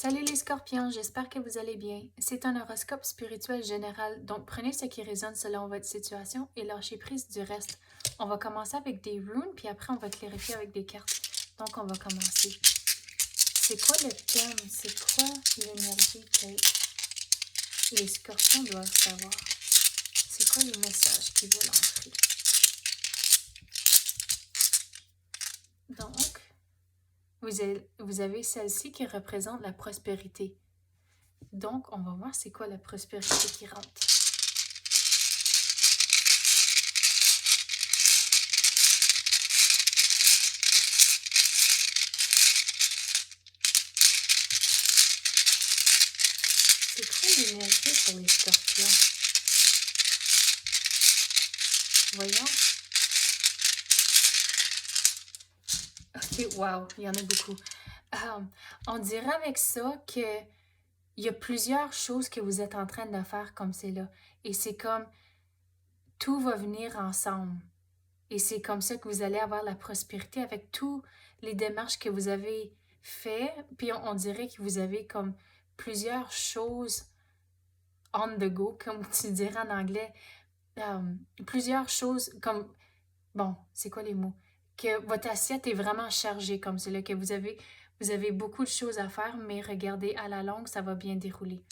Salut les scorpions, j'espère que vous allez bien. C'est un horoscope spirituel général, donc prenez ce qui résonne selon votre situation et lâchez prise du reste. On va commencer avec des runes, puis après on va clarifier avec des cartes. Donc on va commencer. C'est quoi le thème? C'est quoi l'énergie que les scorpions doivent savoir? C'est quoi les messages qui veulent entrer? Donc, vous avez celle-ci qui représente la prospérité. Donc, on va voir c'est quoi la prospérité qui rentre. C'est quoi l'énergie pour les scorpions? Voyons. Ok, wow, il y en a beaucoup. On dirait avec ça que il y a plusieurs choses que vous êtes en train de faire comme c'est là. Et c'est comme tout va venir ensemble. Et c'est comme ça que vous allez avoir la prospérité avec toutes les démarches que vous avez fait. Puis on dirait que vous avez comme plusieurs choses on the go, comme tu dirais en anglais. Plusieurs choses comme, bon, c'est quoi les mots? Que votre assiette est vraiment chargée comme cela, que vous avez beaucoup de choses à faire, mais regardez, à la longue, ça va bien dérouler.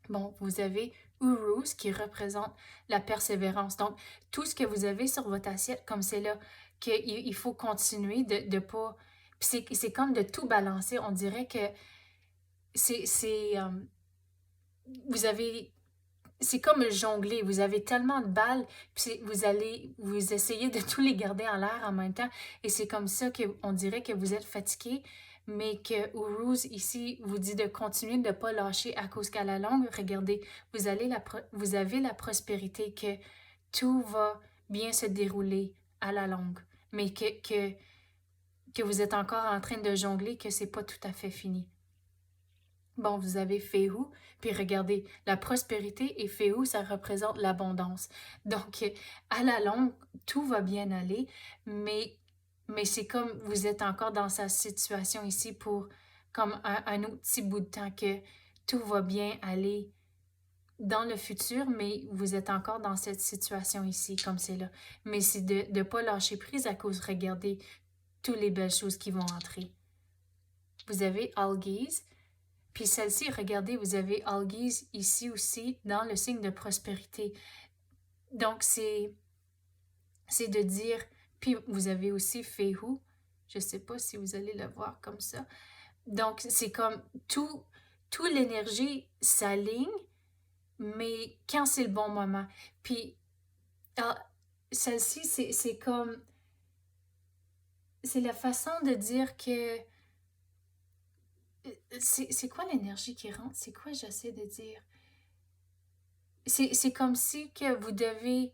Bon, vous avez Urus qui représente la persévérance. Donc, tout ce que vous avez sur votre assiette, comme c'est là, qu'il faut continuer de pas... C'est comme de tout balancer. On dirait que c'est vous avez c'est comme jongler. Vous avez tellement de balles, puis vous essayez de tous les garder en l'air en même temps. Et c'est comme ça qu'on dirait que vous êtes fatigué, mais que Uruz ici vous dit de continuer de ne pas lâcher à cause qu'à la longue, regardez, vous avez la prospérité, que tout va bien se dérouler à la longue, mais que vous êtes encore en train de jongler, que c'est pas tout à fait fini. Bon, vous avez Féhu, puis regardez, la prospérité et Féhu, ça représente l'abondance. Donc, à la longue, tout va bien aller, mais c'est comme vous êtes encore dans sa situation ici pour comme un autre petit bout de temps, que tout va bien aller dans le futur, mais vous êtes encore dans cette situation ici, comme c'est là. Mais c'est de ne pas lâcher prise à cause, regardez, toutes les belles choses qui vont entrer. Vous avez Algiz. Puis celle-ci, regardez, vous avez Algiz ici aussi dans le signe de prospérité. Donc, c'est de dire, puis vous avez aussi Féhu, je ne sais pas si vous allez le voir comme ça. Donc, c'est comme tout l'énergie s'aligne, mais quand c'est le bon moment. Puis, celle-ci, c'est comme, c'est la façon de dire que, c'est quoi l'énergie qui rentre? C'est quoi j'essaie de dire? C'est comme si que vous devez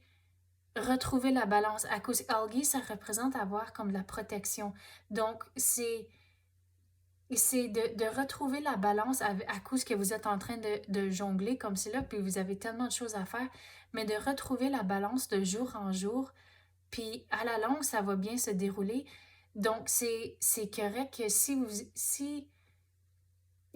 retrouver la balance. À cause algae, ça représente avoir comme de la protection. Donc, c'est de retrouver la balance à cause que vous êtes en train de jongler comme c'est là, puis vous avez tellement de choses à faire, mais de retrouver la balance de jour en jour, puis à la longue, ça va bien se dérouler. Donc, c'est correct que si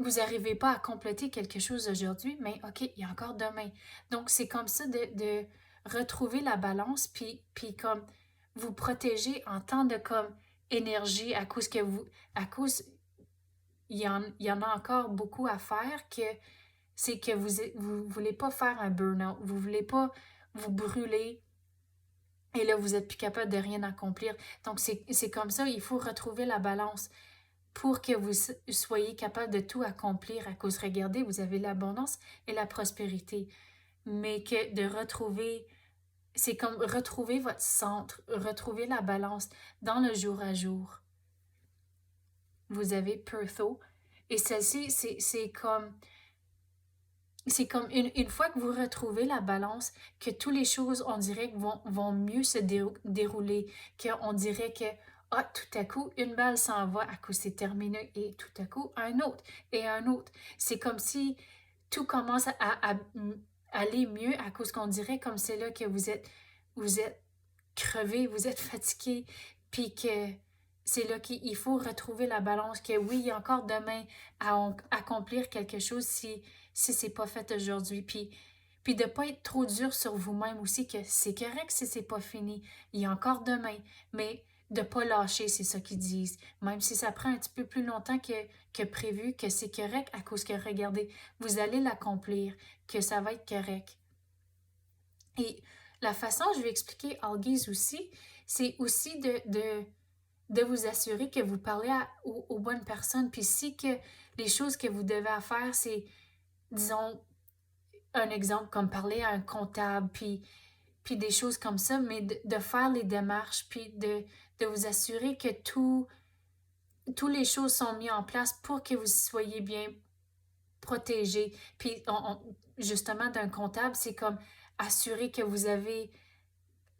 vous n'arrivez pas à compléter quelque chose aujourd'hui, mais OK, il y a encore demain. Donc, c'est comme ça de retrouver la balance, puis comme vous protéger en temps de comme énergie à cause que à cause, il y en a encore beaucoup à faire, que c'est que vous voulez pas faire un burn-out, vous voulez pas vous brûler et là, vous êtes plus capable de rien accomplir. Donc, c'est comme ça, il faut retrouver la balance pour que vous soyez capable de tout accomplir à cause, regardez, vous avez l'abondance et la prospérité, mais que de retrouver, c'est comme retrouver votre centre, retrouver la balance dans le jour à jour. Vous avez Pertho, et celle-ci, c'est comme une fois que vous retrouvez la balance, que toutes les choses, on dirait, vont mieux se dérouler, qu'on dirait que ah, tout à coup, une balle s'en va à cause c'est terminé, et tout à coup, un autre et un autre. C'est comme si tout commence à aller mieux à cause qu'on dirait comme c'est là que vous êtes crevé, vous êtes fatigué, puis que c'est là qu'il faut retrouver la balance, que oui, il y a encore demain à accomplir quelque chose si c'est pas fait aujourd'hui. Puis de ne pas être trop dur sur vous-même aussi, que c'est correct si c'est pas fini. Il y a encore demain, mais de ne pas lâcher, c'est ça qu'ils disent. Même si ça prend un petit peu plus longtemps que prévu, que c'est correct à cause que, regardez, vous allez l'accomplir, que ça va être correct. Et la façon, je vais expliquer Algiz aussi, c'est aussi de vous assurer que vous parlez aux bonnes personnes. Puis si que les choses que vous devez faire, c'est, disons, un exemple comme parler à un comptable, puis des choses comme ça, mais de faire les démarches, puis de vous assurer que toutes les choses sont mises en place pour que vous soyez bien protégés. Puis justement, d'un comptable, c'est comme assurer que vous avez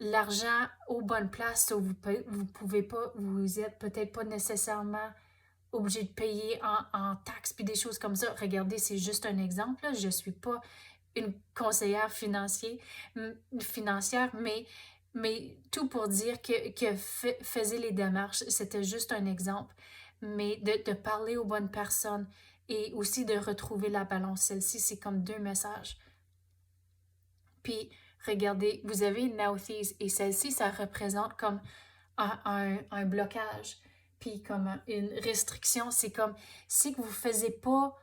l'argent aux bonnes places, vous pouvez pas, vous êtes peut-être pas nécessairement obligé de payer en taxes puis des choses comme ça. Regardez, c'est juste un exemple, là. Je suis pas une conseillère financière, mais tout pour dire que faisait les démarches, c'était juste un exemple. Mais de parler aux bonnes personnes et aussi de retrouver la balance. Celle-ci, c'est comme deux messages. Puis, regardez, vous avez une Nauthies et celle-ci, ça représente comme un blocage, puis comme une restriction. C'est comme si vous ne faisiez pas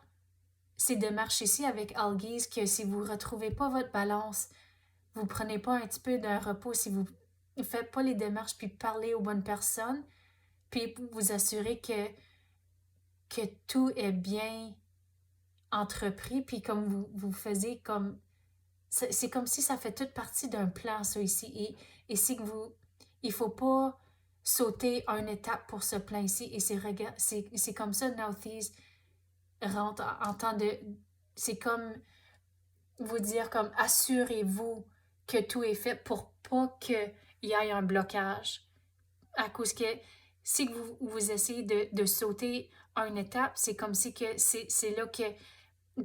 ces démarches ici avec Algiz, que si vous ne retrouvez pas votre balance, vous ne prenez pas un petit peu d'un repos, si vous ne faites pas les démarches, puis parlez aux bonnes personnes, puis vous assurez que tout est bien entrepris, puis comme vous faisiez comme c'est comme si ça fait toute partie d'un plan, ça, ici. Et c'est que il faut pas sauter une étape pour ce plan ici. Et c'est comme ça, Nauthies rentre en temps de... C'est comme vous dire, comme assurez-vous que tout est fait pour pas qu'il y ait un blocage. À cause que si vous essayez de sauter une étape, c'est comme si que c'est là que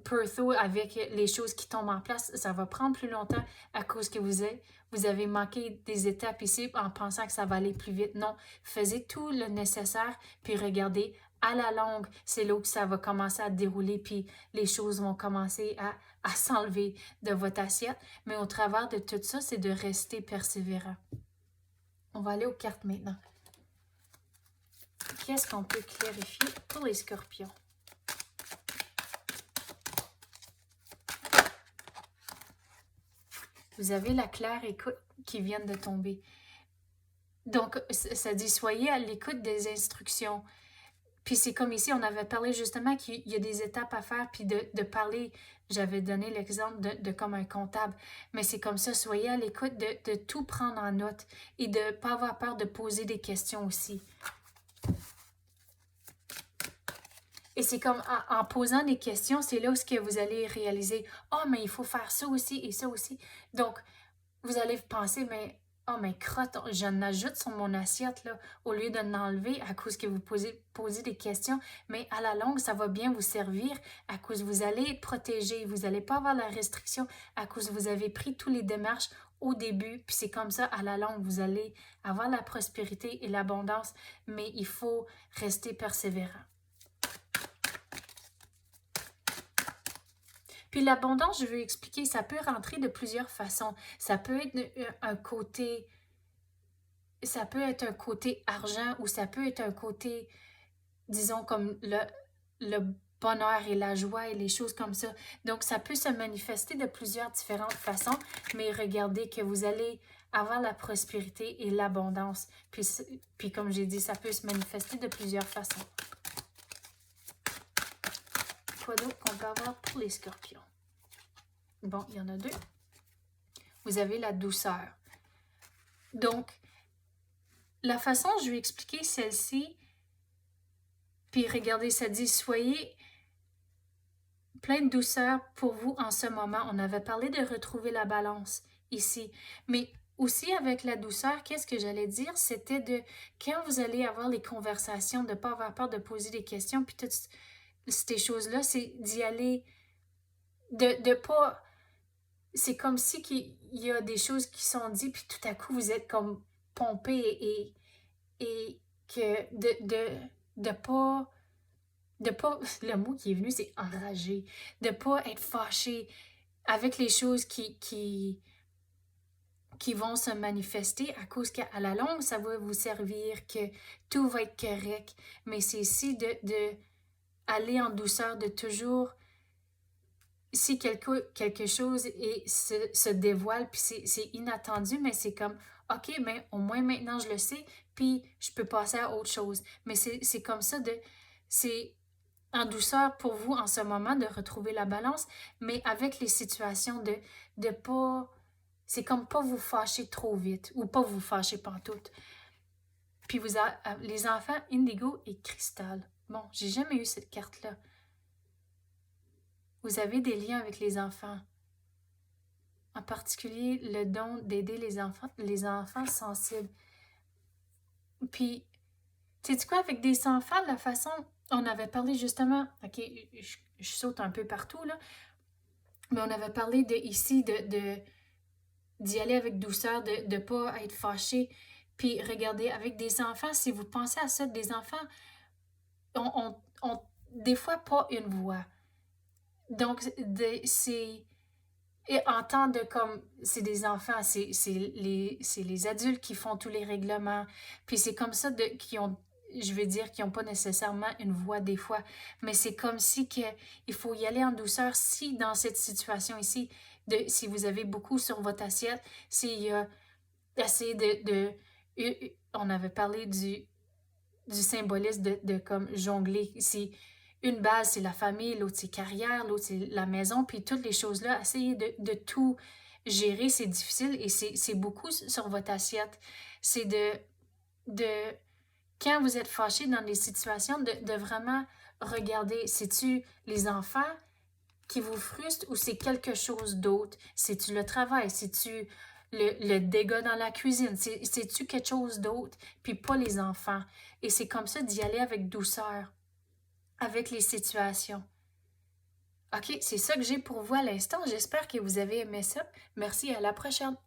Pertho, avec les choses qui tombent en place, ça va prendre plus longtemps à cause que vous avez manqué des étapes ici en pensant que ça va aller plus vite. Non, faites tout le nécessaire, puis regardez, à la longue, c'est là où ça va commencer à dérouler, puis les choses vont commencer à s'enlever de votre assiette. Mais au travers de tout ça, c'est de rester persévérant. On va aller aux cartes maintenant. Qu'est-ce qu'on peut clarifier pour les scorpions? Vous avez la claire écoute qui vient de tomber. Donc, ça dit, soyez à l'écoute des instructions. Puis c'est comme ici, on avait parlé justement qu'il y a des étapes à faire, puis de parler, j'avais donné l'exemple de comme un comptable, mais c'est comme ça, soyez à l'écoute de tout prendre en note et de ne pas avoir peur de poser des questions aussi. Et c'est comme en posant des questions, c'est là où que vous allez réaliser, « Oh, mais il faut faire ça aussi et ça aussi. » Donc, vous allez penser, mais « Oh, mais crotte, je n'ajoute sur mon assiette, là, au lieu de l'enlever à cause que vous posez des questions. » Mais à la longue, ça va bien vous servir à cause que vous allez être protégé. Vous n'allez pas avoir la restriction à cause que vous avez pris toutes les démarches au début. Puis c'est comme ça, à la longue, vous allez avoir la prospérité et l'abondance. Mais il faut rester persévérant. Puis l'abondance, je veux expliquer, ça peut rentrer de plusieurs façons. Ça peut être un côté argent ou ça peut être un côté, disons, comme le bonheur et la joie et les choses comme ça. Donc, ça peut se manifester de plusieurs différentes façons, mais regardez que vous allez avoir la prospérité et l'abondance. Puis comme j'ai dit, ça peut se manifester de plusieurs façons. Quoi d'autre qu'on peut avoir pour les scorpions? Bon, il y en a deux. Vous avez la douceur. Donc, la façon dont je vais expliquer celle-ci, puis regardez, ça dit « Soyez plein de douceur pour vous en ce moment. » On avait parlé de retrouver la balance ici. Mais aussi avec la douceur, qu'est-ce que j'allais dire? C'était de, quand vous allez avoir les conversations, de ne pas avoir peur de poser des questions, puis toutes ces choses-là, c'est d'y aller, de pas... C'est comme si qu'il y a des choses qui sont dites, puis tout à coup, vous êtes comme pompé et que le mot qui est venu, c'est enragé, de pas être fâché avec les choses qui vont se manifester à cause qu'à la longue, ça va vous servir, que tout va être correct. Mais c'est ici de aller en douceur, de toujours, si quelque chose se dévoile, puis c'est inattendu, mais c'est comme, OK, mais au moins maintenant je le sais, puis je peux passer à autre chose. Mais c'est comme ça c'est en douceur pour vous en ce moment de retrouver la balance, mais avec les situations de pas, c'est comme pas vous fâcher trop vite, ou pas vous fâcher pantoute. Puis les enfants Indigo et Cristal. Bon, j'ai jamais eu cette carte-là. Vous avez des liens avec les enfants. En particulier, le don d'aider les enfants sensibles. Puis, tu sais quoi, avec des enfants, la façon, on avait parlé justement, OK, je saute un peu partout, là, mais on avait parlé d'y aller avec douceur, de ne pas être fâché. Puis, regardez, avec des enfants, si vous pensez à ça, des enfants ont des fois pas une voix. Donc, c'est... Et en temps de comme, c'est des enfants, c'est les adultes qui font tous les règlements. Puis c'est comme ça qui ont, je veux dire, qui n'ont pas nécessairement une voix des fois. Mais c'est comme si il faut y aller en douceur. Si dans cette situation ici, si vous avez beaucoup sur votre assiette, s'il y a assez on avait parlé du symbolisme de comme jongler. Si une base, c'est la famille, l'autre, c'est carrière, l'autre, c'est la maison, puis toutes les choses-là, essayer de tout gérer, c'est difficile et c'est beaucoup sur votre assiette. C'est de quand vous êtes fâché dans des situations, de vraiment regarder, c'est-tu les enfants qui vous frustrent ou c'est quelque chose d'autre? C'est-tu le travail? C'est-tu le dégât dans la cuisine? C'est-tu quelque chose d'autre? Puis pas les enfants. Et c'est comme ça d'y aller avec douceur, avec les situations. OK, c'est ça que j'ai pour vous à l'instant. J'espère que vous avez aimé ça. Merci, à la prochaine.